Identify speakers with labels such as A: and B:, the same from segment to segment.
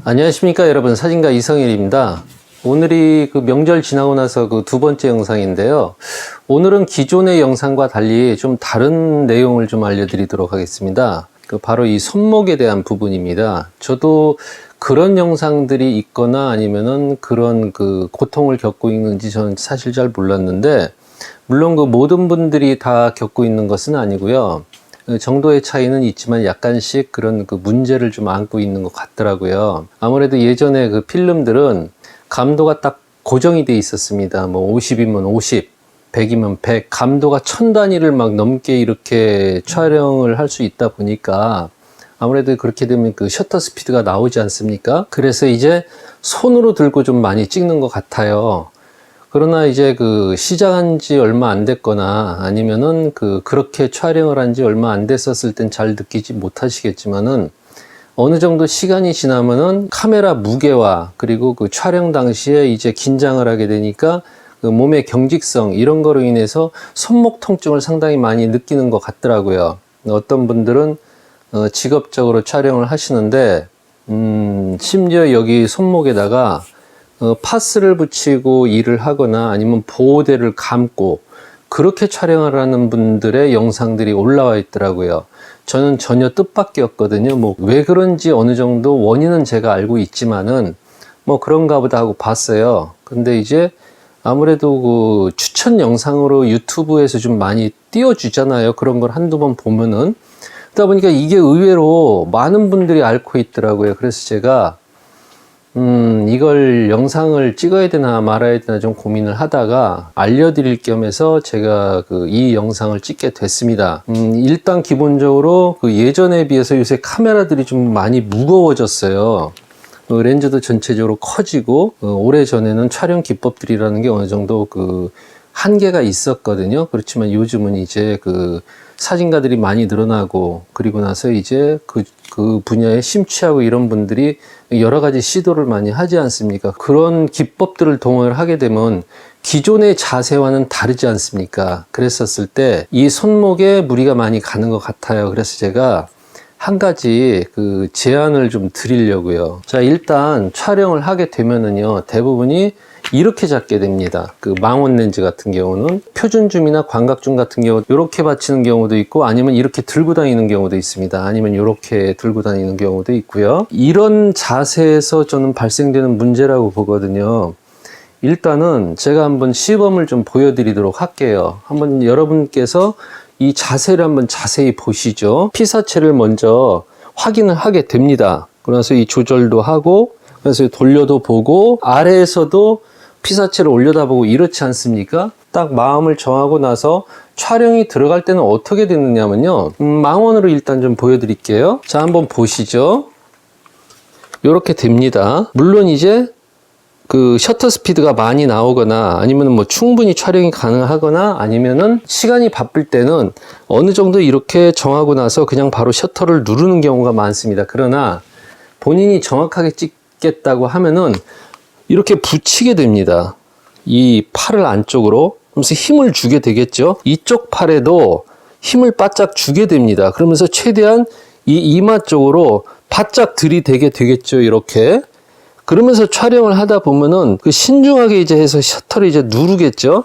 A: 안녕하십니까 여러분, 사진가 이성일입니다. 오늘이 그 명절 지나고 나서 그 두 번째 영상인데요. 오늘은 기존의 영상과 달리 좀 다른 내용을 좀 알려드리도록 하겠습니다. 바로 이 손목에 대한 부분입니다. 저도 그런 영상들이 있거나 아니면은 그런 그 고통을 겪고 있는지 저는 사실 잘 몰랐는데, 물론 그 모든 분들이 다 겪고 있는 것은 아니고요. 정도의 차이는 있지만 약간씩 그런 그 문제를 좀 안고 있는 것 같더라고요. 아무래도 예전에 그 필름들은 감도가 딱 고정이 돼 있었습니다. 뭐 50이면 50, 100이면 100, 감도가 1000 단위를 막 넘게 이렇게 촬영을 할 수 있다 보니까 아무래도 그렇게 되면 그 셔터 스피드가 나오지 않습니까? 그래서 이제 손으로 들고 좀 많이 찍는 것 같아요. 그러나 이제 그 시작한 지 얼마 안 됐거나 아니면은 그렇게 촬영을 한 지 얼마 안 됐었을 땐 잘 느끼지 못하시겠지만은 어느 정도 시간이 지나면은 카메라 무게와 그리고 그 촬영 당시에 이제 긴장을 하게 되니까 그 몸의 경직성 이런 거로 인해서 손목 통증을 상당히 많이 느끼는 것 같더라고요. 어떤 분들은 직업적으로 촬영을 하시는데 심지어 여기 손목에다가 파스를 붙이고 일을 하거나 아니면 보호대를 감고 그렇게 촬영을 하는 분들의 영상들이 올라와 있더라고요. 저는 전혀 뜻밖이었거든요. 뭐 왜 그런지 어느 정도 원인은 제가 알고 있지만은 뭐 그런가 보다 하고 봤어요. 근데 이제 아무래도 그 추천 영상으로 유튜브에서 좀 많이 띄워주잖아요. 그런 걸 한두 번 보면은. 그러다 보니까 이게 의외로 많은 분들이 앓고 있더라고요. 그래서 제가 이걸 영상을 찍어야 되나 말아야 되나 좀 고민을 하다가 알려드릴 겸해서 제가 이 영상을 찍게 됐습니다. 일단 기본적으로 그 예전에 비해서 요새 카메라들이 좀 많이 무거워졌어요. 렌즈도 전체적으로 커지고 오래전에는 촬영 기법들이라는 게 어느 정도 한계가 있었거든요. 그렇지만 요즘은 이제 사진가들이 많이 늘어나고 그리고 나서 이제 그 분야에 심취하고 이런 분들이 여러 가지 시도를 많이 하지 않습니까? 그런 기법들을 동원을 하게 되면 기존의 자세와는 다르지 않습니까? 그랬었을 때 이 손목에 무리가 많이 가는 것 같아요. 그래서 제가 한 가지 제안을 좀 드리려고요. 자, 일단 촬영을 하게 되면은요, 대부분이 이렇게 잡게 됩니다. 망원 렌즈 같은 경우는 표준줌이나 광각줌 같은 경우 이렇게 받치는 경우도 있고 아니면 이렇게 들고 다니는 경우도 있습니다. 아니면 이렇게 들고 다니는 경우도 있고요. 이런 자세에서 저는 발생되는 문제라고 보거든요. 일단은 제가 한번 시범을 좀 보여드리도록 할게요. 한번 여러분께서 이 자세를 한번 자세히 보시죠. 피사체를 먼저 확인을 하게 됩니다. 그래서 이 조절도 하고 그래서 돌려도 보고 아래에서도 피사체를 올려다보고 이렇지 않습니까? 딱 마음을 정하고 나서 촬영이 들어갈 때는 어떻게 되느냐면요. 망원으로 일단 좀 보여드릴게요. 자, 한번 보시죠. 이렇게 됩니다. 물론 이제 셔터 스피드가 많이 나오거나 아니면 뭐 충분히 촬영이 가능하거나 아니면은 시간이 바쁠 때는 어느 정도 이렇게 정하고 나서 그냥 바로 셔터를 누르는 경우가 많습니다. 그러나 본인이 정확하게 찍겠다고 하면은 이렇게 붙이게 됩니다. 이 팔을 안쪽으로. 그러면서 힘을 주게 되겠죠. 이쪽 팔에도 힘을 바짝 주게 됩니다. 그러면서 최대한 이 이마 쪽으로 바짝 들이대게 되겠죠. 이렇게. 그러면서 촬영을 하다 보면은 신중하게 이제 해서 셔터를 이제 누르겠죠.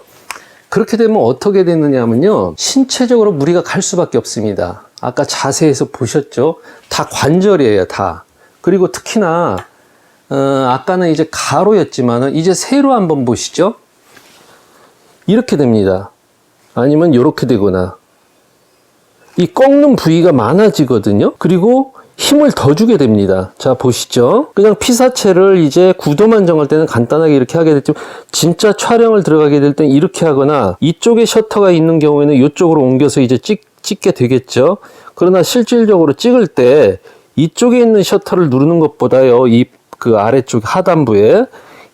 A: 그렇게 되면 어떻게 되느냐면요. 신체적으로 무리가 갈 수밖에 없습니다. 아까 자세에서 보셨죠? 다 관절이에요, 다. 그리고 특히나 아까는 이제 가로였지만은 이제 세로 한번 보시죠. 이렇게 됩니다. 아니면 이렇게 되거나 이 꺾는 부위가 많아지거든요. 그리고 힘을 더 주게 됩니다. 자, 보시죠. 그냥 피사체를 이제 구도만 정할 때는 간단하게 이렇게 하게 됐지만 진짜 촬영을 들어가게 될 때는 이렇게 하거나 이쪽에 셔터가 있는 경우에는 이쪽으로 옮겨서 이제 찍게 되겠죠. 그러나 실질적으로 찍을 때 이쪽에 있는 셔터를 누르는 것보다요, 아래쪽 하단부에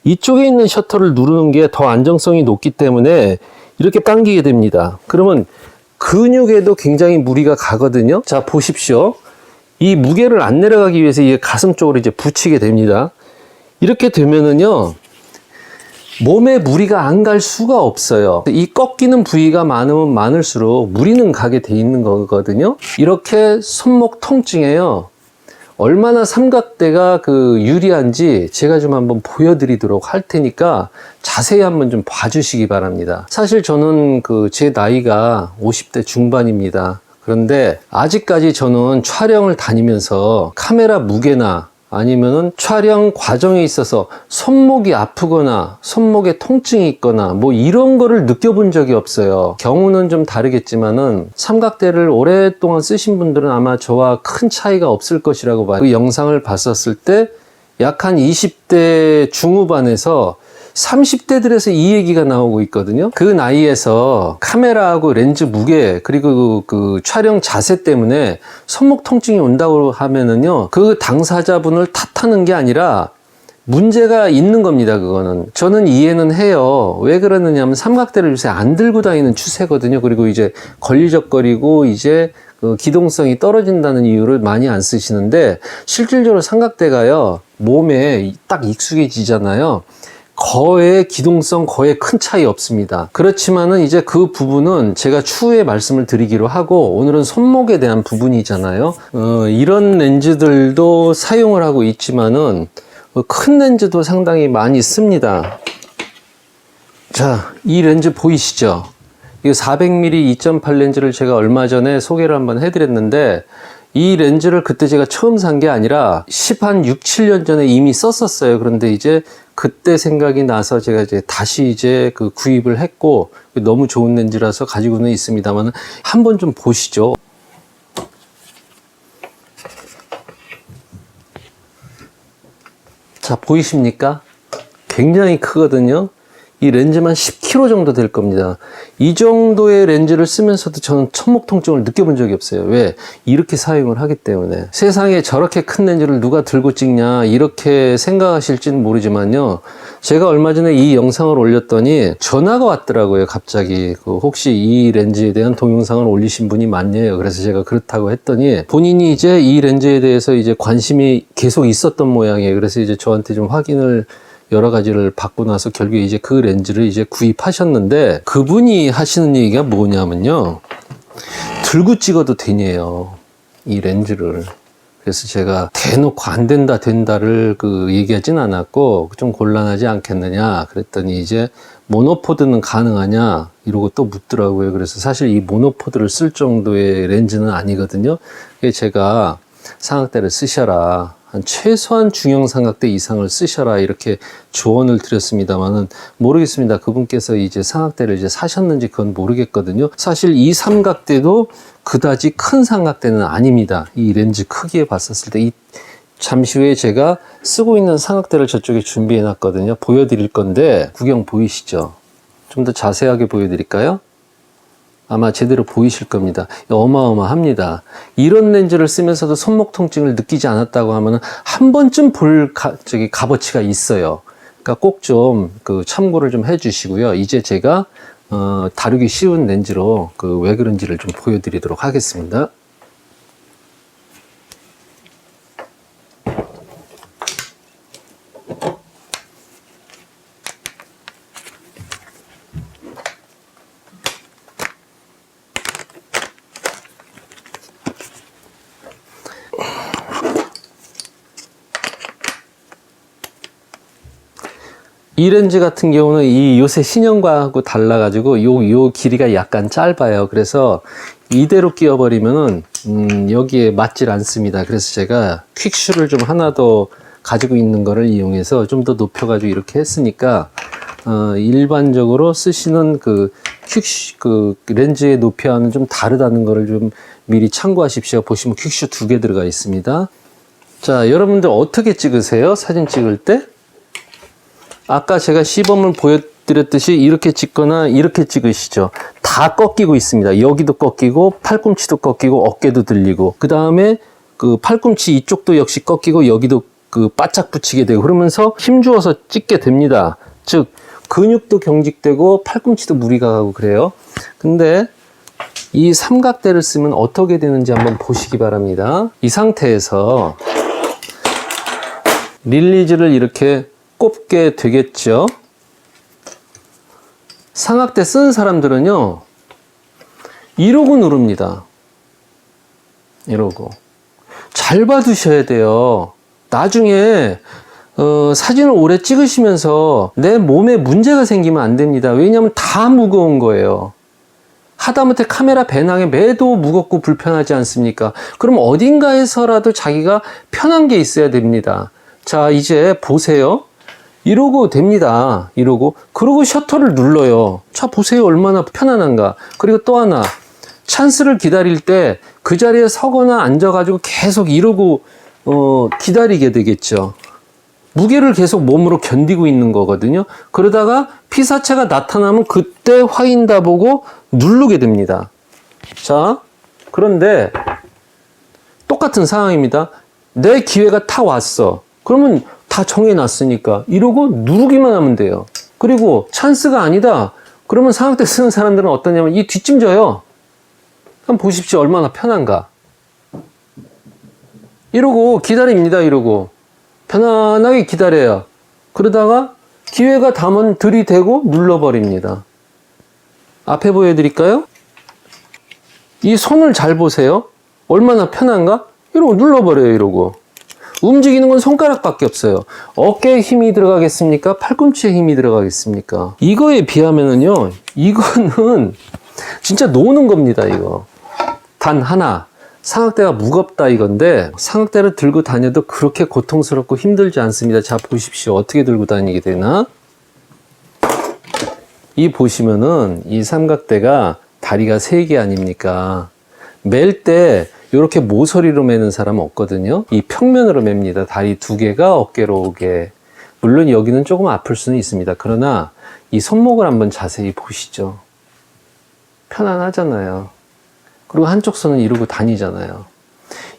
A: 이쪽에 있는 셔터를 누르는 게 더 안정성이 높기 때문에 이렇게 당기게 됩니다. 그러면 근육에도 굉장히 무리가 가거든요. 자, 보십시오. 이 무게를 안 내려가기 위해서 이 가슴 쪽으로 이제 붙이게 됩니다. 이렇게 되면은요, 몸에 무리가 안 갈 수가 없어요. 이 꺾이는 부위가 많으면 많을수록 무리는 가게 돼 있는 거거든요. 이렇게 손목 통증에요, 얼마나 삼각대가 유리한지 제가 좀 한번 보여드리도록 할 테니까 자세히 한번 좀 봐주시기 바랍니다. 사실 저는 제 나이가 50대 중반입니다. 그런데 아직까지 저는 촬영을 다니면서 카메라 무게나 아니면은 촬영 과정에 있어서 손목이 아프거나 손목에 통증이 있거나 뭐 이런 거를 느껴본 적이 없어요. 경우는 좀 다르겠지만은 삼각대를 오랫동안 쓰신 분들은 아마 저와 큰 차이가 없을 것이라고 봐요. 그 영상을 봤었을 때 약 한 20대 중후반에서 30대들에서 이 얘기가 나오고 있거든요. 그 나이에서 카메라하고 렌즈 무게 그리고 그 촬영 자세 때문에 손목 통증이 온다고 하면은요, 그 당사자분을 탓하는 게 아니라 문제가 있는 겁니다. 그거는 저는 이해는 해요. 왜 그러느냐면 삼각대를 요새 안 들고 다니는 추세거든요. 그리고 이제 걸리적거리고 이제 기동성이 떨어진다는 이유를 많이 안 쓰시는데, 실질적으로 삼각대가요 몸에 딱 익숙해지잖아요. 거의 기동성 거의 큰 차이 없습니다. 그렇지만은 이제 그 부분은 제가 추후에 말씀을 드리기로 하고, 오늘은 손목에 대한 부분이잖아요. 이런 렌즈들도 사용을 하고 있지만은 큰 렌즈도 상당히 많이 씁니다. 자, 이 렌즈 보이시죠? 이 400mm 2.8 렌즈를 제가 얼마 전에 소개를 한번 해드렸는데, 이 렌즈를 그때 제가 처음 산 게 아니라 6, 7년 전에 이미 썼었어요. 그런데 이제 그때 생각이 나서 제가 이제 다시 이제 구입을 했고, 너무 좋은 렌즈라서 가지고는 있습니다만 한번 좀 보시죠. 자, 보이십니까? 굉장히 크거든요. 이 렌즈만 10kg 정도 될 겁니다. 이 정도의 렌즈를 쓰면서도 저는 손목 통증을 느껴본 적이 없어요. 왜? 이렇게 사용을 하기 때문에. 세상에 저렇게 큰 렌즈를 누가 들고 찍냐 이렇게 생각하실지는 모르지만요, 제가 얼마 전에 이 영상을 올렸더니 전화가 왔더라고요. 갑자기 혹시 이 렌즈에 대한 동영상을 올리신 분이 맞냐요. 그래서 제가 그렇다고 했더니 본인이 이제 이 렌즈에 대해서 이제 관심이 계속 있었던 모양이에요. 그래서 이제 저한테 좀 확인을 여러 가지를 받고 나서 결국에 이제 그 렌즈를 이제 구입하셨는데, 그분이 하시는 얘기가 뭐냐면요, 들고 찍어도 되네요, 이 렌즈를. 그래서 제가 대놓고 안 된다 된다를 얘기하진 않았고, 좀 곤란하지 않겠느냐 그랬더니 이제 모노포드는 가능하냐 이러고 또 묻더라고요. 그래서 사실 이 모노포드를 쓸 정도의 렌즈는 아니거든요. 제가 삼각대를 쓰셔라, 한 최소한 중형 삼각대 이상을 쓰셔라 이렇게 조언을 드렸습니다만은, 모르겠습니다. 그분께서 이제 삼각대를 이제 사셨는지 그건 모르겠거든요. 사실 이 삼각대도 그다지 큰 삼각대는 아닙니다. 이 렌즈 크기에 봤었을 때. 잠시 후에 제가 쓰고 있는 삼각대를 저쪽에 준비해 놨거든요. 보여드릴 건데 구경 보이시죠? 좀 더 자세하게 보여드릴까요? 아마 제대로 보이실 겁니다. 어마어마합니다. 이런 렌즈를 쓰면서도 손목 통증을 느끼지 않았다고 하면 한 번쯤 볼 값어치가 있어요. 그러니까 꼭 좀 참고를 좀 해주시고요. 이제 제가 다루기 쉬운 렌즈로 왜 그런지를 좀 보여드리도록 하겠습니다. 이 렌즈 같은 경우는 이 요새 신형과하고 달라가지고 요 길이가 약간 짧아요. 그래서 이대로 끼워버리면은 여기에 맞질 않습니다. 그래서 제가 퀵슈를 좀 하나 더 가지고 있는 거를 이용해서 좀 더 높여가지고 이렇게 했으니까 일반적으로 쓰시는 퀵슈 렌즈의 높이와는 좀 다르다는 거를 좀 미리 참고하십시오. 보시면 퀵슈 2개 들어가 있습니다. 자, 여러분들 어떻게 찍으세요? 사진 찍을 때? 아까 제가 시범을 보여드렸듯이 이렇게 찍거나 이렇게 찍으시죠. 다 꺾이고 있습니다. 여기도 꺾이고 팔꿈치도 꺾이고 어깨도 들리고, 그 다음에 팔꿈치 이쪽도 역시 꺾이고 여기도 바짝 붙이게 되고, 그러면서 힘주어서 찍게 됩니다. 즉 근육도 경직되고 팔꿈치도 무리가 가고 그래요. 근데 이 삼각대를 쓰면 어떻게 되는지 한번 보시기 바랍니다. 이 상태에서 릴리즈를 이렇게 꼽게 되겠죠. 삼각대 쓰는 사람들은요, 이러고 누릅니다. 이러고. 잘 봐두셔야 돼요. 나중에 사진을 오래 찍으시면서 내 몸에 문제가 생기면 안 됩니다. 왜냐하면 다 무거운 거예요. 하다못해 카메라 배낭에 매도 무겁고 불편하지 않습니까? 그럼 어딘가에서라도 자기가 편한 게 있어야 됩니다. 자, 이제 보세요. 이러고 됩니다. 이러고. 그러고 셔터를 눌러요. 자, 보세요. 얼마나 편안한가. 그리고 또 하나. 찬스를 기다릴 때 그 자리에 서거나 앉아가지고 계속 이러고 기다리게 되겠죠. 무게를 계속 몸으로 견디고 있는 거거든요. 그러다가 피사체가 나타나면 그때 화인 다 보고 누르게 됩니다. 자, 그런데 똑같은 상황입니다. 내 기회가 다 왔어. 그러면 다 정해놨으니까 이러고 누르기만 하면 돼요. 그리고 찬스가 아니다. 그러면 삼각대 쓰는 사람들은 어떠냐면 이 뒷짐져요. 한번 보십시오. 얼마나 편한가. 이러고 기다립니다. 이러고 편안하게 기다려요. 그러다가 기회가 닿으면 들이대고 눌러버립니다. 앞에 보여드릴까요? 이 손을 잘 보세요. 얼마나 편한가? 이러고 눌러버려요. 이러고 움직이는 건 손가락밖에 없어요. 어깨에 힘이 들어가겠습니까? 팔꿈치에 힘이 들어가겠습니까? 이거에 비하면은요, 이거는 진짜 노는 겁니다. 이거 단 하나, 삼각대가 무겁다 이건데 삼각대를 들고 다녀도 그렇게 고통스럽고 힘들지 않습니다. 자, 보십시오. 어떻게 들고 다니게 되나? 이 보시면은 이 삼각대가 다리가 3개 아닙니까? 멜 때 이렇게 모서리로 매는 사람은 없거든요. 이 평면으로 맵니다. 다리 2개가 어깨로 오게. 물론 여기는 조금 아플 수는 있습니다. 그러나 이 손목을 한번 자세히 보시죠. 편안하잖아요. 그리고 한쪽 손은 이러고 다니잖아요.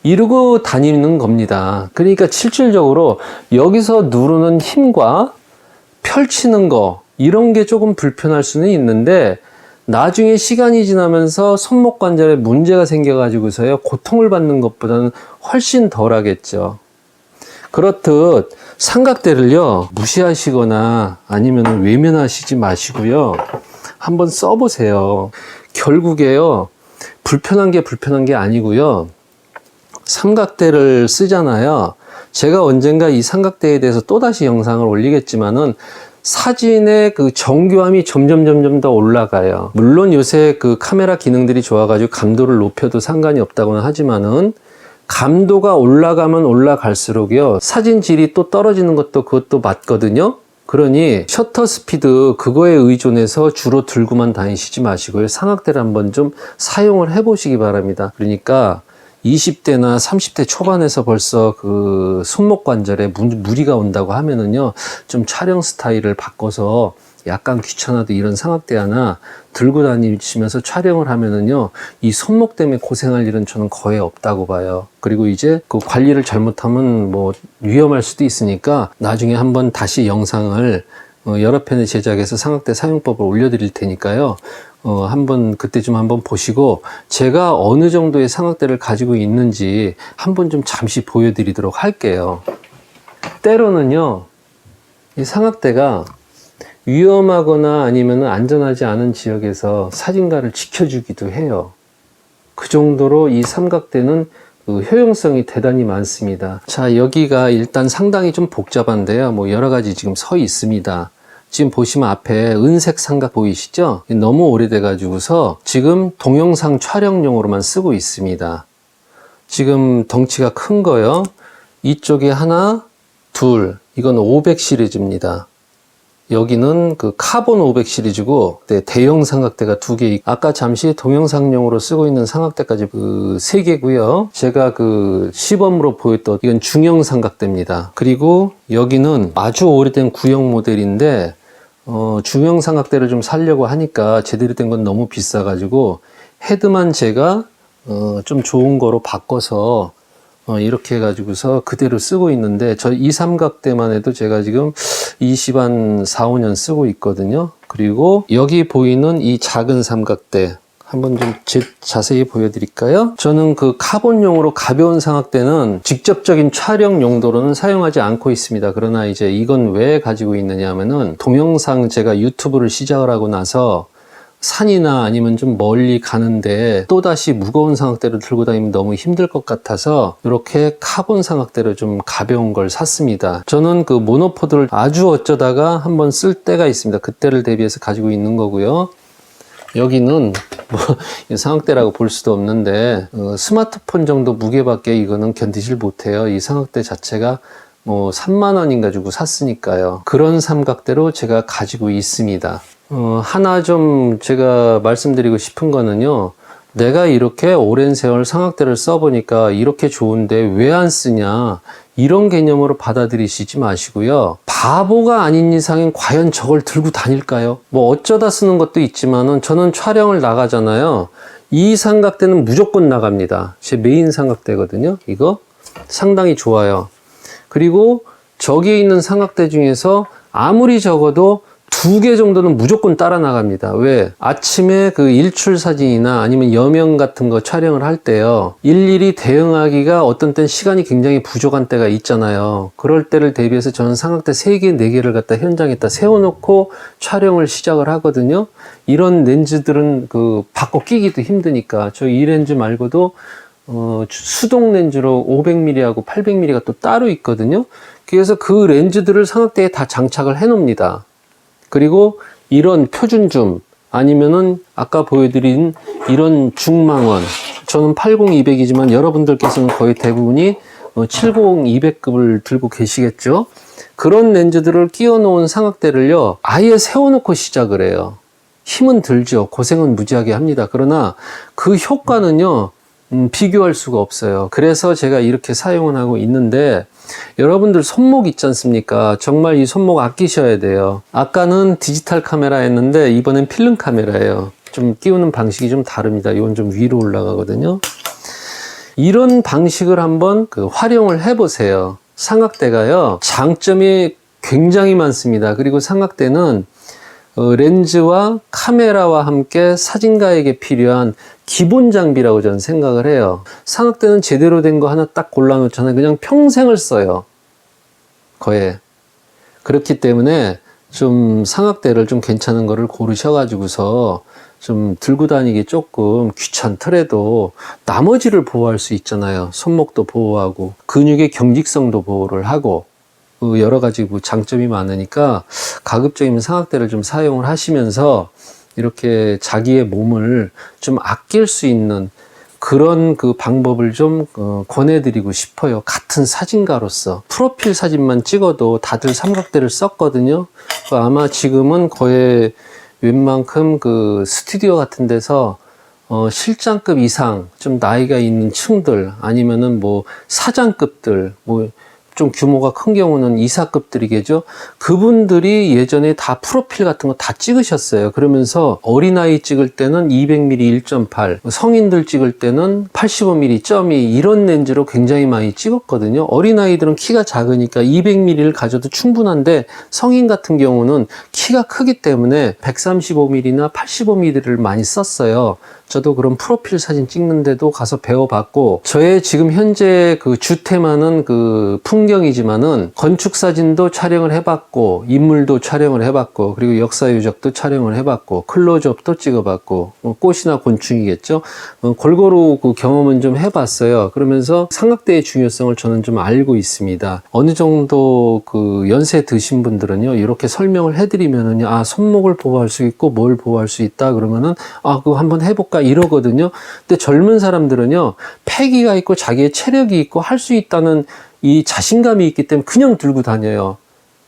A: 이러고 다니는 겁니다. 그러니까 실질적으로 여기서 누르는 힘과 펼치는 거 이런 게 조금 불편할 수는 있는데 나중에 시간이 지나면서 손목 관절에 문제가 생겨가지고서요 고통을 받는 것보다는 훨씬 덜 하겠죠. 그렇듯 삼각대를요 무시하시거나 아니면 외면하시지 마시고요 한번 써보세요. 결국에요 불편한 게 아니고요. 삼각대를 쓰잖아요. 제가 언젠가 이 삼각대에 대해서 또다시 영상을 올리겠지만은 사진의 그 정교함이 점점 더 올라가요. 물론 요새 그 카메라 기능들이 좋아가지고 감도를 높여도 상관이 없다고는 하지만은 감도가 올라가면 올라갈수록요 사진 질이 또 떨어지는 것도 그것도 맞거든요. 그러니 셔터 스피드 그거에 의존해서 주로 들고만 다니시지 마시고요. 삼각대를 한번 좀 사용을 해 보시기 바랍니다. 그러니까 20대나 30대 초반에서 벌써 그 손목 관절에 무리가 온다고 하면은요, 좀 촬영 스타일을 바꿔서 약간 귀찮아도 이런 삼각대 하나 들고 다니시면서 촬영을 하면은요, 이 손목 때문에 고생할 일은 저는 거의 없다고 봐요. 그리고 이제 그 관리를 잘못하면 뭐 위험할 수도 있으니까 나중에 한번 다시 영상을 여러 편을 제작해서 삼각대 사용법을 올려드릴 테니까요. 한번 그때쯤 한번 보시고 제가 어느 정도의 삼각대를 가지고 있는지 한번 좀 잠시 보여드리도록 할게요. 때로는요, 이 삼각대가 위험하거나 아니면 안전하지 않은 지역에서 사진가를 지켜주기도 해요. 그 정도로 이 삼각대는 효용성이 대단히 많습니다. 자, 여기가 일단 상당히 좀 복잡한데요. 뭐 여러 가지 지금 서 있습니다. 지금 보시면 앞에 은색 삼각 보이시죠? 너무 오래돼 가지고서 지금 동영상 촬영용으로만 쓰고 있습니다. 지금 덩치가 큰 거요. 이쪽에 하나, 둘, 이건 500 시리즈입니다. 여기는 그 카본 500 시리즈고 대형 삼각대가 2개, 아까 잠시 동영상용으로 쓰고 있는 삼각대까지 그 3개고요. 제가 그 시범으로 보였던 이건 중형 삼각대입니다. 그리고 여기는 아주 오래된 구형 모델인데 중형 삼각대를 좀 사려고 하니까 제대로 된 건 너무 비싸가지고 헤드만 제가 좀 좋은 거로 바꿔서 이렇게 해가지고서 그대로 쓰고 있는데 이 삼각대만 해도 제가 지금 20한 4, 5년 쓰고 있거든요. 그리고 여기 보이는 이 작은 삼각대 한번 좀 자세히 보여드릴까요? 저는 그 카본용으로 가벼운 삼각대는 직접적인 촬영 용도로는 사용하지 않고 있습니다. 그러나 이제 이건 왜 가지고 있느냐 하면은 동영상 제가 유튜브를 시작을 하고 나서 산이나 아니면 좀 멀리 가는데 또다시 무거운 삼각대를 들고 다니면 너무 힘들 것 같아서 이렇게 카본 삼각대를 좀 가벼운 걸 샀습니다. 저는 그 모노포드를 아주 어쩌다가 한번 쓸 때가 있습니다. 그때를 대비해서 가지고 있는 거고요. 여기는 뭐 삼각대라고 볼 수도 없는데 스마트폰 정도 무게밖에 이거는 견디질 못해요. 이 삼각대 자체가 뭐 3만 원인가 주고 샀으니까요. 그런 삼각대로 제가 가지고 있습니다. 하나 좀 제가 말씀드리고 싶은 거는요. 내가 이렇게 오랜 세월 삼각대를 써보니까 이렇게 좋은데 왜 안 쓰냐, 이런 개념으로 받아들이시지 마시고요. 바보가 아닌 이상엔 과연 저걸 들고 다닐까요? 뭐 어쩌다 쓰는 것도 있지만은 저는 촬영을 나가잖아요. 이 삼각대는 무조건 나갑니다. 제 메인 삼각대거든요. 이거 상당히 좋아요. 그리고 저기에 있는 삼각대 중에서 아무리 적어도 2개 정도는 무조건 따라 나갑니다. 왜? 아침에 그 일출 사진이나 아니면 여명 같은 거 촬영을 할 때요. 일일이 대응하기가 어떤 땐 시간이 굉장히 부족한 때가 있잖아요. 그럴 때를 대비해서 저는 삼각대 3개, 4개를 갖다 현장에다 세워놓고 촬영을 시작을 하거든요. 이런 렌즈들은 그 바꿔 끼기도 힘드니까 저 이 렌즈 말고도 수동 렌즈로 500mm하고 800mm가 또 따로 있거든요. 그래서 그 렌즈들을 삼각대에 다 장착을 해 놓습니다. 그리고 이런 표준줌 아니면은 아까 보여드린 이런 중망원, 저는 80-200이지만 여러분들께서는 거의 대부분이 70-200급을 들고 계시겠죠. 그런 렌즈들을 끼워 놓은 삼각대를요 아예 세워놓고 시작을 해요. 힘은 들죠. 고생은 무지하게 합니다. 그러나 그 효과는요 비교할 수가 없어요. 그래서 제가 이렇게 사용을 하고 있는데, 여러분들 손목 있지 않습니까? 정말 이 손목 아끼셔야 돼요. 아까는 디지털 카메라 했는데 이번엔 필름 카메라예요. 좀 끼우는 방식이 좀 다릅니다. 이건 좀 위로 올라가거든요. 이런 방식을 한번 활용을 해보세요. 삼각대가요 장점이 굉장히 많습니다. 그리고 삼각대는 렌즈와 카메라와 함께 사진가에게 필요한 기본 장비라고 저는 생각을 해요. 삼각대는 제대로 된 거 하나 딱 골라놓잖아요. 그냥 평생을 써요. 거의. 그렇기 때문에 좀 삼각대를 좀 괜찮은 거를 고르셔가지고서 좀 들고 다니기 조금 귀찮더라도 나머지를 보호할 수 있잖아요. 손목도 보호하고 근육의 경직성도 보호를 하고 여러 가지 장점이 많으니까 가급적이면 삼각대를 좀 사용을 하시면서 이렇게 자기의 몸을 좀 아낄 수 있는 그런 그 방법을 좀 권해드리고 싶어요. 같은 사진가로서. 프로필 사진만 찍어도 다들 삼각대를 썼거든요. 아마 지금은 거의 웬만큼 그 스튜디오 같은 데서 실장급 이상 좀 나이가 있는 층들 아니면은 뭐 사장급들 뭐 좀 규모가 큰 경우는 이사급들이겠죠. 그분들이 예전에 다 프로필 같은 거 다 찍으셨어요. 그러면서 어린아이 찍을 때는 200mm 1.8, 성인들 찍을 때는 85mm 점이 이런 렌즈로 굉장히 많이 찍었거든요. 어린아이들은 키가 작으니까 200mm를 가져도 충분한데 성인 같은 경우는 키가 크기 때문에 135mm나 85mm를 많이 썼어요. 저도 그런 프로필 사진 찍는데도 가서 배워봤고, 저의 지금 현재 그 주템하는 그 풍경이지만은 건축 사진도 촬영을 해봤고, 인물도 촬영을 해봤고, 그리고 역사 유적도 촬영을 해봤고, 클로즈업도 찍어봤고, 꽃이나 곤충이겠죠. 골고루 그 경험은 좀 해봤어요. 그러면서 삼각대의 중요성을 저는 좀 알고 있습니다. 어느 정도 그 연세 드신 분들은요, 이렇게 설명을 해드리면은요, 아, 손목을 보호할 수 있고 뭘 보호할 수 있다 그러면은 아, 그거 한번 해볼까 이러거든요. 근데 젊은 사람들은요, 패기가 있고 자기의 체력이 있고 할 수 있다는 이 자신감이 있기 때문에 그냥 들고 다녀요.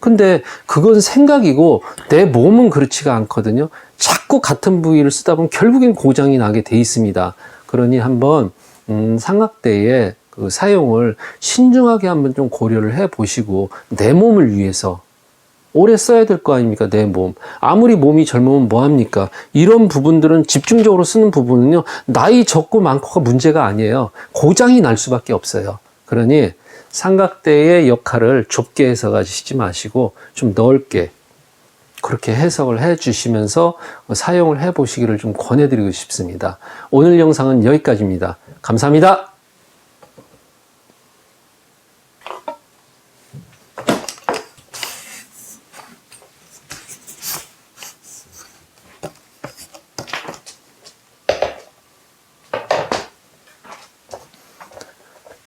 A: 근데 그건 생각이고 내 몸은 그렇지가 않거든요. 자꾸 같은 부위를 쓰다 보면 결국엔 고장이 나게 돼 있습니다. 그러니 한번 삼각대의 그 사용을 신중하게 한번 좀 고려를 해 보시고, 내 몸을 위해서 오래 써야 될 거 아닙니까? 내 몸. 아무리 몸이 젊으면 뭐합니까? 이런 부분들은 집중적으로 쓰는 부분은요, 나이 적고 많고가 문제가 아니에요. 고장이 날 수밖에 없어요. 그러니 삼각대의 역할을 좁게 해석하시지 마시고 좀 넓게 그렇게 해석을 해 주시면서 사용을 해 보시기를 좀 권해드리고 싶습니다. 오늘 영상은 여기까지입니다. 감사합니다.